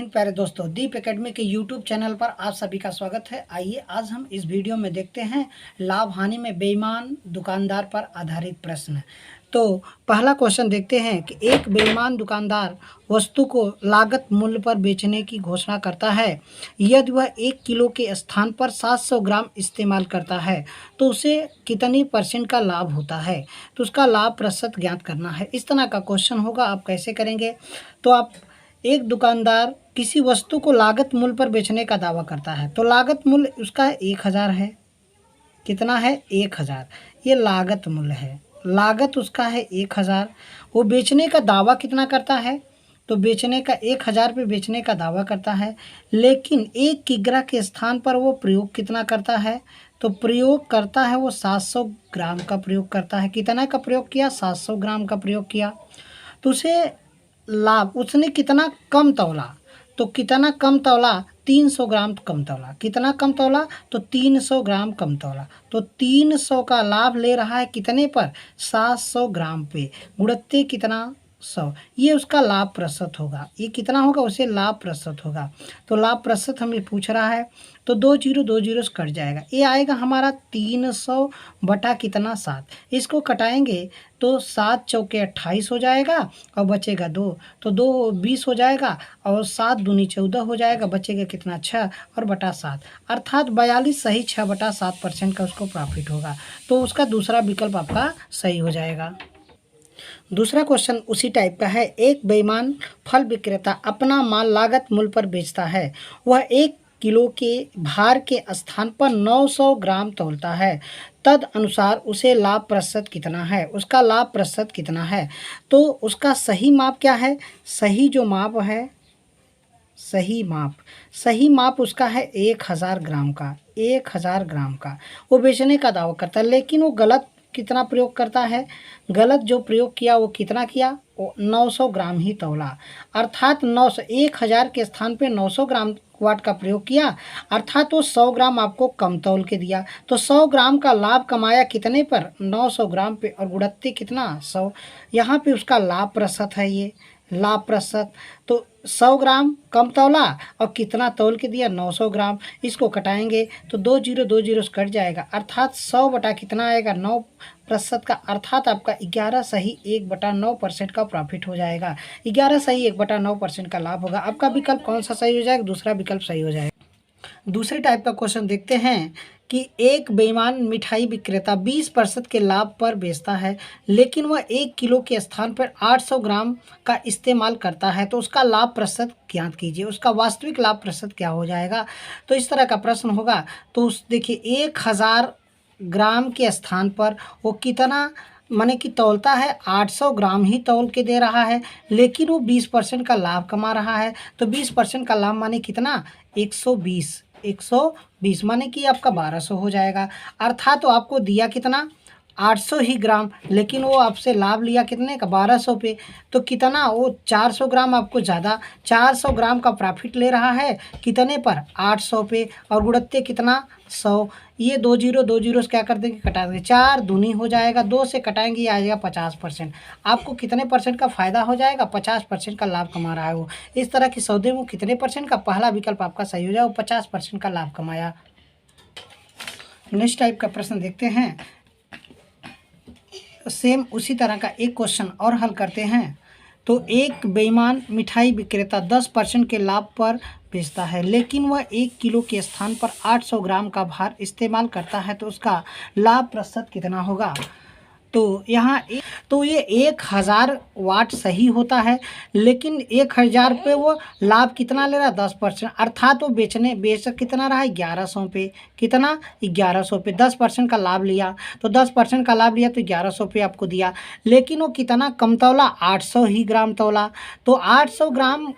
Morning प्यारे दोस्तों, दीप academy के यूट्यूब चैनल पर आप सभी का स्वागत है। आइए आज हम इस वीडियो में देखते हैं लाभ हानि में बेईमान दुकानदार पर आधारित प्रश्न। तो पहला क्वेश्चन देखते हैं कि एक बेईमान दुकानदार वस्तु को लागत मूल्य पर बेचने की घोषणा करता है। यदि वह 1 किलो के स्थान पर 700 ग्राम इस्तेमाल करता है तो उसे कितनी % का लाभ होता है। तो उसका लाभ प्रतिशत ज्ञात करना है। इस तरह का क्वेश्चन होगा। आप कैसे करेंगे? तो आप एक दुकानदार किसी वस्तु को लागत मूल्य पर बेचने का दावा करता है। तो लागत मूल्य उसका 1000 है। कितना है? 1000। ये लागत मूल्य है। लागत उसका है 1000। वो बेचने का दावा कितना करता है? तो बेचने का 1000 पे बेचने का दावा करता है, लेकिन 1 किग्रा के स्थान पर वो प्रयोग कितना करता है? तो प्रयोग करता है वो 700 ग्राम का प्रयोग करता है। कितना का प्रयोग किया? 700 ग्राम का प्रयोग किया। तो उसे लाभ, उसने कितना कम तौला? तो कितना कम तौला? 300 ग्राम कम तौला। कितना कम तौला? तो 300 ग्राम कम तौला। तो 300 का लाभ ले रहा है कितने पर? 700 ग्राम पे। गुणित कितना? 100। ये उसका लाभ प्रतिशत होगा। ये कितना होगा? उसे लाभ प्रतिशत होगा। तो लाभ प्रतिशत हमें पूछ रहा है, तो 2 जीरो 2 जीरो से कट जाएगा। ये आएगा हमारा 300 बटा कितना? 7। इसको कटाएंगे तो 7 चौके 28 हो जाएगा और बचेगा 2। तो 2 20 हो जाएगा और 7 दूनी 14 हो जाएगा। बचेगा कितना? 6 और बटा 7, अर्थात 42 सही 6/7% का उसको प्रॉफिट होगा। तो उसका दूसरा विकल्प आपका सही हो जाएगा। दूसरा क्वेश्चन उसी टाइप का है। एक बेईमान फल विक्रेता अपना माल लागत मूल्य पर बेचता है। वह 1 किलो के भार के स्थान पर 900 ग्राम तौलता है। तद अनुसार उसे लाभ प्रतिशत कितना है? उसका लाभ प्रतिशत कितना है? तो उसका सही माप क्या है? सही जो माप है, सही माप उसका है 1000 ग्राम का। 1000 ग्राम का वो बेचने का दावा करता है, लेकिन वो गलत कितना प्रयोग करता है? गलत जो प्रयोग किया वो कितना किया? वो 900 ग्राम ही तौला। अर्थात 900, 1000 के स्थान पे 900 ग्राम वाट का प्रयोग किया, अर्थात वो 100 ग्राम आपको कम तौल के दिया। तो 100 ग्राम का लाभ कमाया कितने पर? 900 ग्राम पे। और गुणित कितना? 100। यहाँ पे उसका लाभ प्रतिशत है। ये लाभ प्रतिशत। तो 100 ग्राम कम तौला और कितना तौल के दिया? 900 ग्राम। इसको कटाएंगे तो 2 जीरो 2 जीरो से कट जाएगा, अर्थात 100 बटा कितना आएगा? 9% का, अर्थात आपका 11 सही 1/9% का प्रॉफिट हो जाएगा। 11 सही 1/9% का लाभ होगा। आपका विकल्प कौन सा सही हो जाएगा? दूसरा विकल्प सही हो जाएगा। दूसरे टाइप का क्वेश्चन देखते हैं कि एक बेईमान मिठाई विक्रेता 20% के लाभ पर बेचता है, लेकिन वह 1 किलो के स्थान पर 800 ग्राम का इस्तेमाल करता है। तो उसका लाभ प्रतिशत ज्ञात कीजिए। उसका वास्तविक लाभ प्रतिशत क्या हो जाएगा? तो इस तरह का प्रश्न होगा। तो उस देखिए 1000 ग्राम के स्थान पर वो कितना माने कि तौलता है? 800 ग्राम ही तौल के दे रहा है, लेकिन वो 20% का लाभ कमा रहा है। तो 20% का लाभ माने कितना? 120 माने कि आपका 1200 हो जाएगा। अर्थात तो आपको दिया कितना? 800 ही ग्राम, लेकिन वो आपसे लाभ लिया कितने का? 1200 पे। तो कितना? वो 400 ग्राम आपको ज़्यादा, 400 ग्राम का प्रॉफिट ले रहा है। कितने पर? 800 पे। और गुणित कितना? 100। ये 2 जीरो 2 जीरो से क्या कर देंगे? कटा देंगे। 4 दूनी हो जाएगा, 2 से कटाएंगे, ये आ जाएगा 50%। आपको कितने % का फ़ायदा हो जाएगा? 50% का लाभ कमा रहा है वो। इस तरह के सौदे में कितने % का? पहला विकल्प आपका सही हो जाएगा, 50% का लाभ कमाया। नेक्स्ट टाइप का प्रश्न देखते हैं। सेम उसी तरह का एक क्वेश्चन और हल करते हैं। तो एक बेईमान मिठाई विक्रेता 10% के लाभ पर बेचता है, लेकिन वह 1 किलो के स्थान पर 800 ग्राम का भार इस्तेमाल करता है। तो उसका लाभ प्रतिशत कितना होगा? तो यहाँ तो ये 1000 वाट सही होता है, लेकिन 1000 पे वो लाभ कितना ले रहा है? 10%। अर्थात वो बेच कितना रहा है? 1100 पे। कितना? 1100 पे 10% का लाभ लिया। तो 10% का लाभ लिया तो 1100 पे आपको दिया, लेकिन वो कितना कम तौला? 800 ही ग्राम तौला। तो 800 ग्राम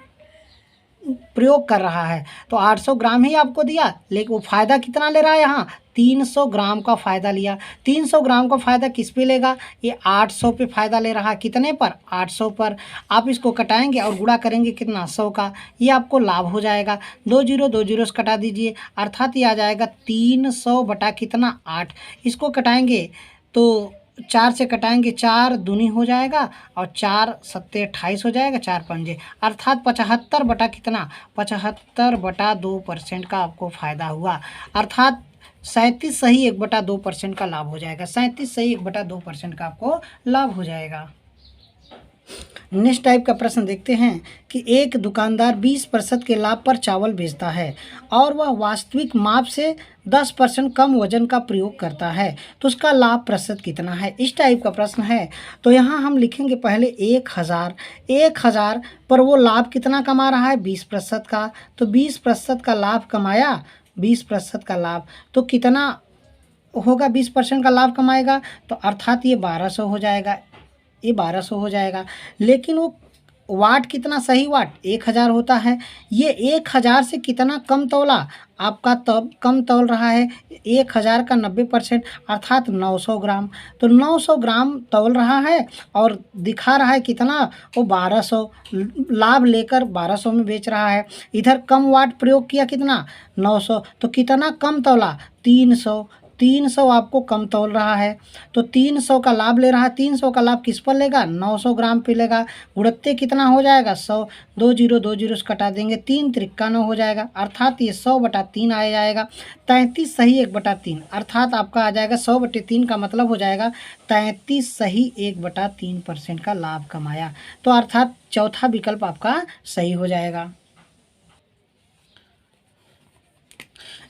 प्रयोग कर रहा है, तो 800 ग्राम ही आपको दिया, लेकिन वो फ़ायदा कितना ले रहा है? यहाँ 300 ग्राम का फ़ायदा लिया। 300 ग्राम का फ़ायदा किस पे लेगा? ये 800 पे फ़ायदा ले रहा है। कितने पर? 800 पर। आप इसको कटाएंगे और गुणा करेंगे कितना? 100 का। ये आपको लाभ हो जाएगा। 2 जीरो 2 जीरो से कटा दीजिए, अर्थात ये आ जाएगा 300 बटा कितना? 8। इसको कटाएंगे तो 4 से कटाएंगे 4 दूनी हो जाएगा और 4 सत्ते 28 हो जाएगा, 4 पंजे अर्थात 75 बटा कितना, 75/2% का आपको फ़ायदा हुआ। अर्थात 37 सही 1/2% का लाभ हो जाएगा। 37 सही 1/2% का आपको लाभ हो जाएगा। नेक्स्ट टाइप का प्रश्न देखते हैं कि एक दुकानदार 20% के लाभ पर चावल बेचता है और वह वास्तविक माप से 10% कम वजन का प्रयोग करता है, तो उसका लाभ प्रतिशत कितना है। इस टाइप का प्रश्न है। तो यहाँ हम लिखेंगे पहले 1000 पर वो लाभ कितना कमा रहा है, 20% का। तो 20% का लाभ कमाया, 20% का लाभ तो कितना होगा, 20% का लाभ कमाएगा तो अर्थात ये 1200 हो जाएगा, ये 1200 हो जाएगा। लेकिन वो वाट कितना, सही वाट 1000 होता है। ये 1000 से कितना कम तौला, आपका तब कम तौल रहा है 1000 का 90% अर्थात 900 ग्राम। तो 900 ग्राम तौल रहा है और दिखा रहा है कितना, वो 1200 लाभ लेकर 1200 में बेच रहा है। इधर कम वाट प्रयोग किया कितना, 900, तो कितना कम तौला, 300 आपको कम तौल रहा है। तो 300 का लाभ ले रहा है। 300 का लाभ किस पर लेगा, 900 ग्राम पे लेगा। गुणत्ते कितना हो जाएगा, 100, 2 जीरो 2 जीरो से कटा देंगे, 3 त्रिका 9 हो जाएगा अर्थात ये 100/3 आ जाएगा। 33 सही 1/3 अर्थात आपका आ जाएगा 100/3 का मतलब हो जाएगा 33 सही 1/3% का लाभ कमाया। तो अर्थात चौथा विकल्प आपका सही हो जाएगा।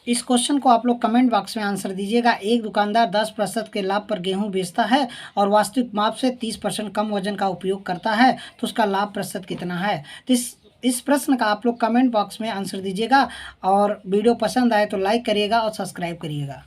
इस क्वेश्चन को आप लोग कमेंट बॉक्स में आंसर दीजिएगा। एक दुकानदार 10% के लाभ पर गेहूं बेचता है और वास्तविक माप से 30% कम वजन का उपयोग करता है, तो उसका लाभ प्रतिशत कितना है। तो इस प्रश्न का आप लोग कमेंट बॉक्स में आंसर दीजिएगा और वीडियो पसंद आए तो लाइक करिएगा और सब्सक्राइब करिएगा।